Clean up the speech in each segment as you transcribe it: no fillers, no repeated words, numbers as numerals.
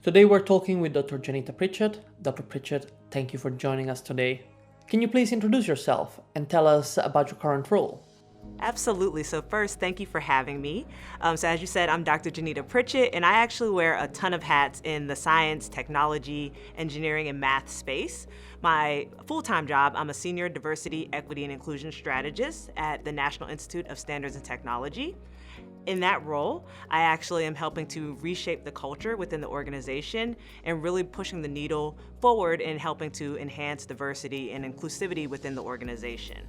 Today we're talking with Dr. Jeanita Pritchett. Dr. Pritchett, thank you for joining us today. Can you please introduce yourself and tell us about your current role? Absolutely. So first, thank you for having me. So as you said, I'm Dr. Jeanita Pritchett, and I actually wear a ton of hats in the science, technology, engineering, and math space. My full-time job, I'm a senior diversity, equity, and inclusion strategist at the National Institute of Standards and Technology. In that role, I actually am helping to reshape the culture within the organization and really pushing the needle forward in helping to enhance diversity and inclusivity within the organization.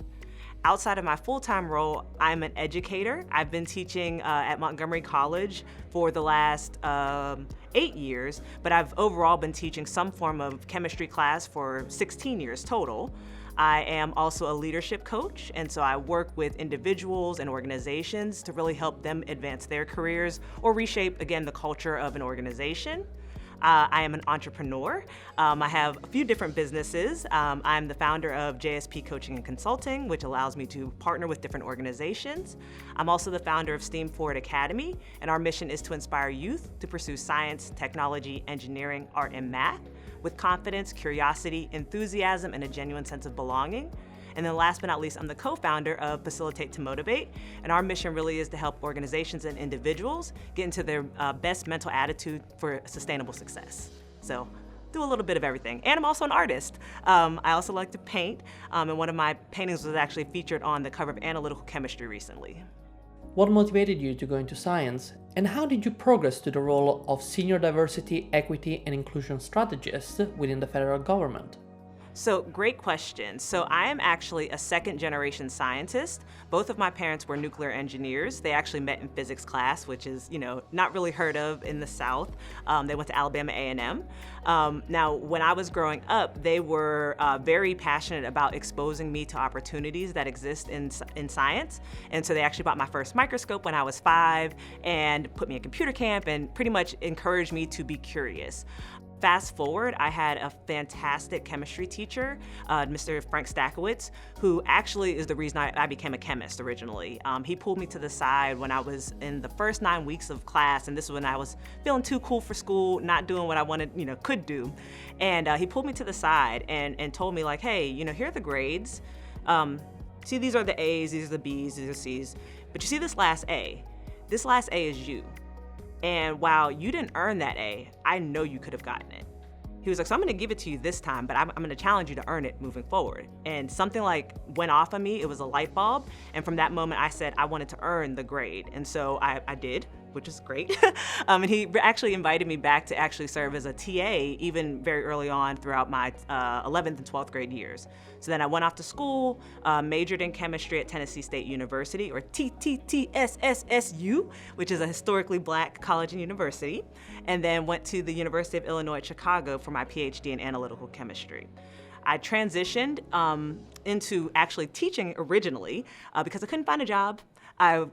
Outside of my full-time role, I'm an educator. I've been teaching at Montgomery College for the last 8 years, but I've overall been teaching some form of chemistry class for 16 years total. I am also a leadership coach, and so I work with individuals and organizations to really help them advance their careers or reshape, again, the culture of an organization. I am an entrepreneur. I have a few different businesses. I'm the founder of JSP Coaching and Consulting, which allows me to partner with different organizations. I'm also the founder of STEAM Forward Academy, and our mission is to inspire youth to pursue science, technology, engineering, art, and math with confidence, curiosity, enthusiasm, and a genuine sense of belonging. And then last but not least, I'm the co-founder of Facilitate to Motivate, and our mission really is to help organizations and individuals get into their best mental attitude for sustainable success. So, do a little bit of everything. And I'm also an artist. I also like to paint, and one of my paintings was actually featured on the cover of Analytical Chemistry recently. What motivated you to go into science, and how did you progress to the role of Senior Diversity, Equity, and Inclusion Strategist within the federal government? So, great question. So, I am actually a second-generation scientist. Both of my parents were nuclear engineers. They actually met in physics class, which is, not really heard of in the South. They went to Alabama A&M. Now, when I was growing up, they were very passionate about exposing me to opportunities that exist in science. And so they actually bought my first microscope when I was 5 and put me in computer camp and pretty much encouraged me to be curious. Fast forward, I had a fantastic chemistry teacher, Mr. Frank Stakowitz, who actually is the reason I became a chemist originally. He pulled me to the side when I was in the first 9 weeks of class, and this is when I was feeling too cool for school, not doing what I wanted, could do. And he pulled me to the side and told me like, hey, here are the grades. See, these are the A's, these are the B's, these are C's. But you see this last A? This last A is you. And while you didn't earn that A, I know you could have gotten it. He was like, so I'm gonna give it to you this time, but I'm gonna challenge you to earn it moving forward. And something like went off on me, it was a light bulb. And from that moment, I said I wanted to earn the grade. And so I did, which is great. And he actually invited me back to actually serve as a TA even very early on throughout my 11th and 12th grade years. So then I went off to school, majored in chemistry at Tennessee State University, or TTTSSSU, which is a historically black college and university, and then went to the University of Illinois at Chicago for my PhD in analytical chemistry. I transitioned into actually teaching originally because I couldn't find a job. I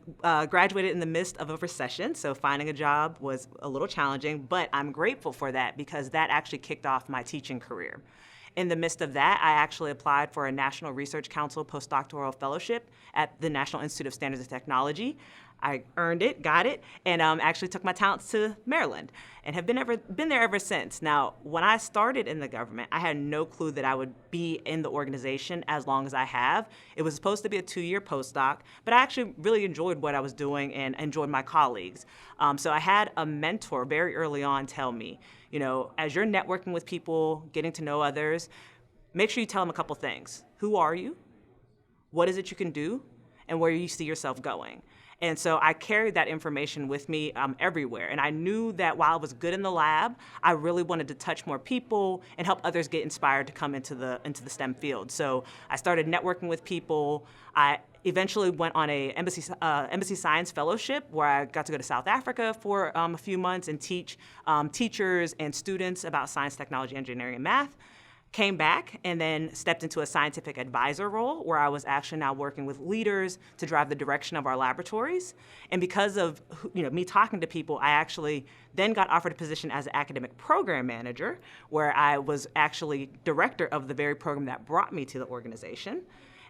graduated in the midst of a recession, so finding a job was a little challenging, but I'm grateful for that because that actually kicked off my teaching career. In the midst of that, I actually applied for a National Research Council postdoctoral fellowship at the National Institute of Standards and Technology. I earned it, got it, and actually took my talents to Maryland and have been there ever since. Now, when I started in the government, I had no clue that I would be in the organization as long as I have. It was supposed to be a 2-year postdoc, but I actually really enjoyed what I was doing and enjoyed my colleagues. So I had a mentor very early on tell me, as you're networking with people, getting to know others, make sure you tell them a couple things. Who are you? What is it you can do? And where you see yourself going? And so I carried that information with me everywhere. And I knew that while I was good in the lab, I really wanted to touch more people and help others get inspired to come into the STEM field. So I started networking with people. I eventually went on a embassy science fellowship where I got to go to South Africa for a few months and teach teachers and students about science, technology, engineering, and math. Came back and then stepped into a scientific advisor role where I was actually now working with leaders to drive the direction of our laboratories. And because of me talking to people, I actually then got offered a position as an academic program manager where I was actually director of the very program that brought me to the organization.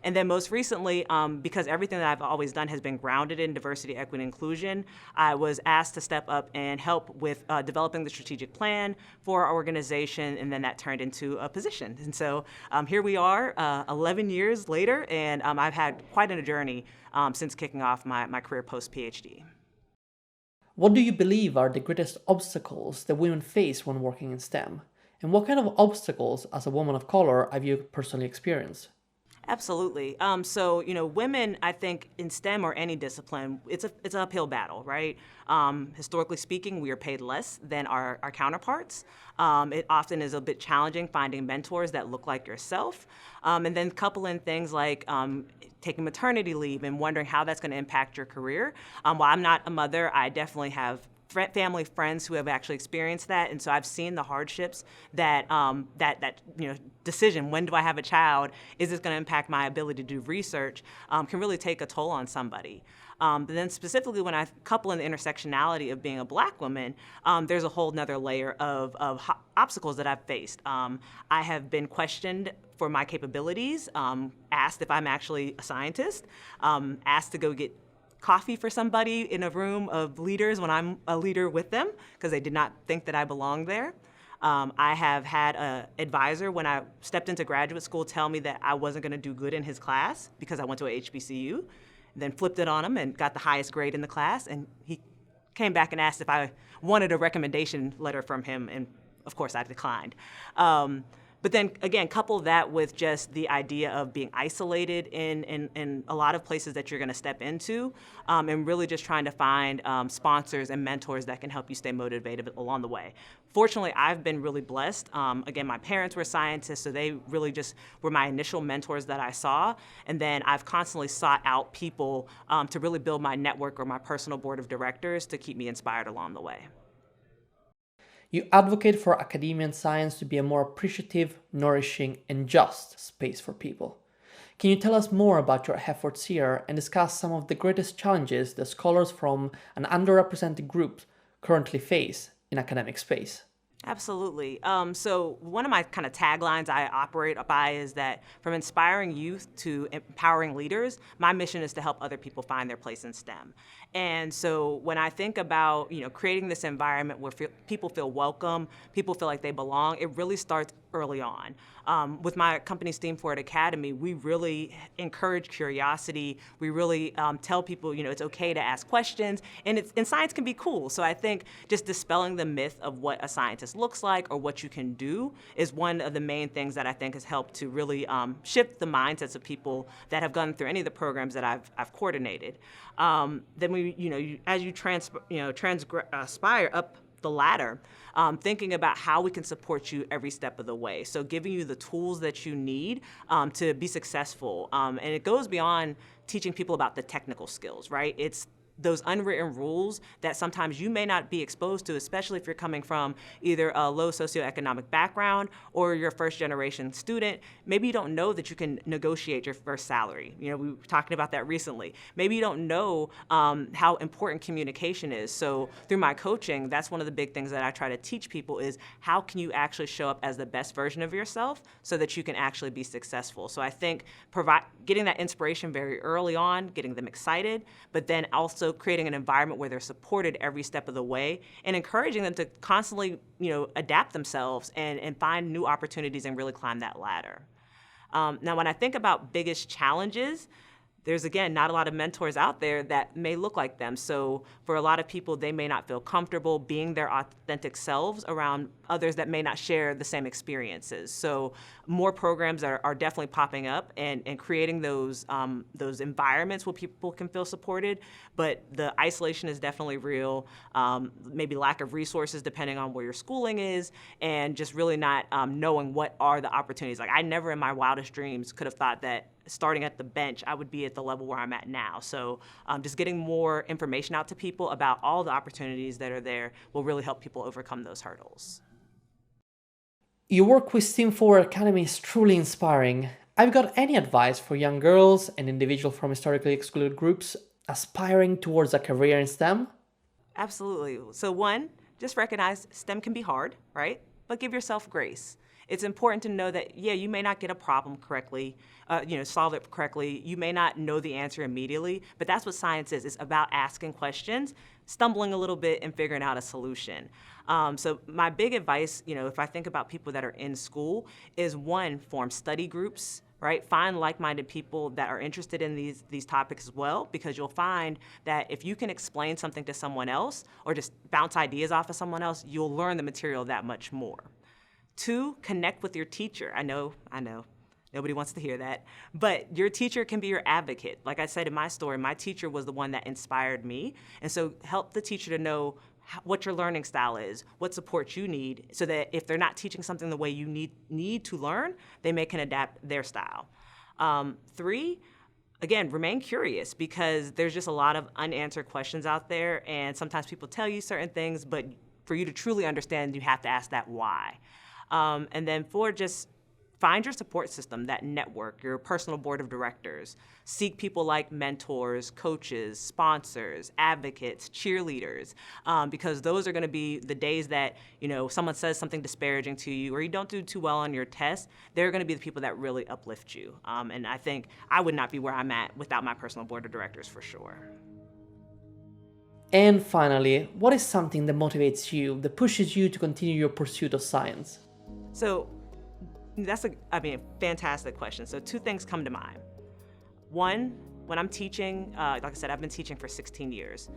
And then most recently, because everything that I've always done has been grounded in diversity, equity, and inclusion, I was asked to step up and help with developing the strategic plan for our organization, and then that turned into a position. And so here we are 11 years later, and I've had quite a journey since kicking off my career post-PhD. What do you believe are the greatest obstacles that women face when working in STEM? And what kind of obstacles, as a woman of color, have you personally experienced? Absolutely. So, women, I think in STEM or any discipline, it's an uphill battle, right? Historically speaking, we are paid less than our counterparts. It often is a bit challenging finding mentors that look like yourself. And then couple in things like taking maternity leave and wondering how that's going to impact your career. While I'm not a mother, I definitely have family, friends who have actually experienced that, and so I've seen the hardships that decision, when do I have a child, is this going to impact my ability to do research, can really take a toll on somebody. But then specifically when I couple in the intersectionality of being a Black woman, there's a whole nother layer of obstacles that I've faced. I have been questioned for my capabilities, asked if I'm actually a scientist, asked to go get coffee for somebody in a room of leaders when I'm a leader with them, because they did not think that I belonged there. I have had an advisor when I stepped into graduate school tell me that I wasn't going to do good in his class because I went to a HBCU, then flipped it on him and got the highest grade in the class, and he came back and asked if I wanted a recommendation letter from him, and of course I declined. But then again, couple that with just the idea of being isolated in a lot of places that you're going to step into, and really just trying to find sponsors and mentors that can help you stay motivated along the way. Fortunately, I've been really blessed. Again, my parents were scientists, so they really just were my initial mentors that I saw. And then I've constantly sought out people to really build my network or my personal board of directors to keep me inspired along the way. You advocate for academia and science to be a more appreciative, nourishing, and just space for people. Can you tell us more about your efforts here and discuss some of the greatest challenges that scholars from an underrepresented group currently face in academic space? Absolutely. So one of my kind of taglines I operate by is that from inspiring youth to empowering leaders, my mission is to help other people find their place in STEM. And so when I think about, creating this environment where people feel welcome, people feel like they belong, it really starts early on. With my company, STEAM Forward Academy, we really encourage curiosity. We really tell people, it's okay to ask questions, and science can be cool. So I think just dispelling the myth of what a scientist looks like or what you can do is one of the main things that I think has helped to really shift the mindsets of people that have gone through any of the programs that I've coordinated. Then as you transpire up the ladder, thinking about how we can support you every step of the way. So giving you the tools that you need to be successful. And it goes beyond teaching people about the technical skills, right? It's those unwritten rules that sometimes you may not be exposed to, especially if you're coming from either a low socioeconomic background or you're a first-generation student. Maybe you don't know that you can negotiate your first salary. We were talking about that recently. Maybe you don't know how important communication is. So through my coaching, that's one of the big things that I try to teach people is how can you actually show up as the best version of yourself so that you can actually be successful. So I think getting that inspiration very early on, getting them excited, but then also creating an environment where they're supported every step of the way and encouraging them to constantly, adapt themselves and find new opportunities and really climb that ladder. Now, when I think about biggest challenges, there's, again, not a lot of mentors out there that may look like them. So for a lot of people, they may not feel comfortable being their authentic selves around others that may not share the same experiences. So more programs are definitely popping up and creating those environments where people can feel supported. But the isolation is definitely real, maybe lack of resources depending on where your schooling is, and just really not knowing what are the opportunities. Like I never in my wildest dreams could have thought that starting at the bench, I would be at the level where I'm at now. So just getting more information out to people about all the opportunities that are there will really help people overcome those hurdles. Your work with STEAM Forward Academy is truly inspiring. Have you got any advice for young girls and individuals from historically excluded groups aspiring towards a career in STEM? Absolutely. So one, just recognize STEM can be hard, right? But give yourself grace. It's important to know that, yeah, you may not get a problem correctly, solve it correctly. You may not know the answer immediately, but that's what science is. It's about asking questions, stumbling a little bit, and figuring out a solution. So my big advice, if I think about people that are in school, is one, form study groups, right? Find like-minded people that are interested in these topics as well, because you'll find that if you can explain something to someone else or just bounce ideas off of someone else, you'll learn the material that much more. Two, connect with your teacher. I know, nobody wants to hear that, but your teacher can be your advocate. Like I said in my story, my teacher was the one that inspired me, and so help the teacher to know what your learning style is, what support you need, so that if they're not teaching something the way you need to learn, they can adapt their style. Three, again, remain curious, because there's just a lot of unanswered questions out there, and sometimes people tell you certain things, but for you to truly understand, you have to ask that why. And then four, just find your support system, that network, your personal board of directors. Seek people like mentors, coaches, sponsors, advocates, cheerleaders, because those are going to be the days that, someone says something disparaging to you or you don't do too well on your test. They're going to be the people that really uplift you. And I think I would not be where I'm at without my personal board of directors, for sure. And finally, what is something that motivates you, that pushes you to continue your pursuit of science? So that's a fantastic question. So two things come to mind. One, when I'm teaching, like I said, I've been teaching for 16 years.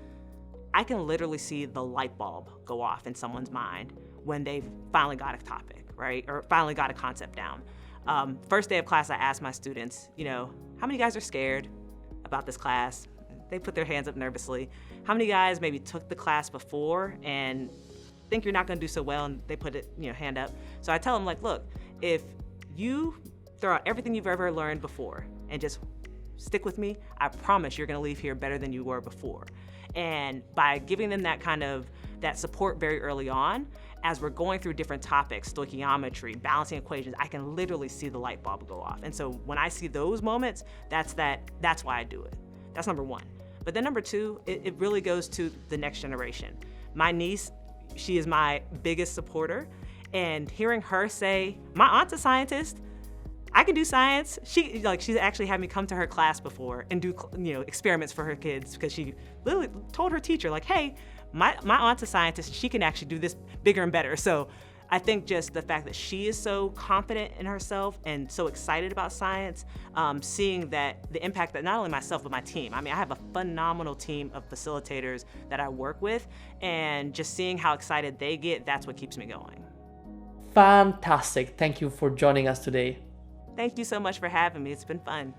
I can literally see the light bulb go off in someone's mind when they've finally got a topic, right? Or finally got a concept down. First day of class, I asked my students, how many guys are scared about this class? They put their hands up nervously. How many guys maybe took the class before and think you're not going to do so well, and they put it, hand up. So I tell them, look, if you throw out everything you've ever learned before and just stick with me, I promise you're going to leave here better than you were before. And by giving them that support very early on, as we're going through different topics, stoichiometry, balancing equations, I can literally see the light bulb go off. And so when I see those moments, that's why I do it. That's number one. But then number two, it really goes to the next generation. My niece, she is my biggest supporter, and hearing her say, my aunt's a scientist, I can do science. She's actually had me come to her class before and do experiments for her kids, because she literally told her teacher, hey, my aunt's a scientist, she can actually do this bigger and better. So I think just the fact that she is so confident in herself and so excited about science, seeing that the impact that not only myself, but my team. I have a phenomenal team of facilitators that I work with, and just seeing how excited they get, that's what keeps me going. Fantastic. Thank you for joining us today. Thank you so much for having me. It's been fun.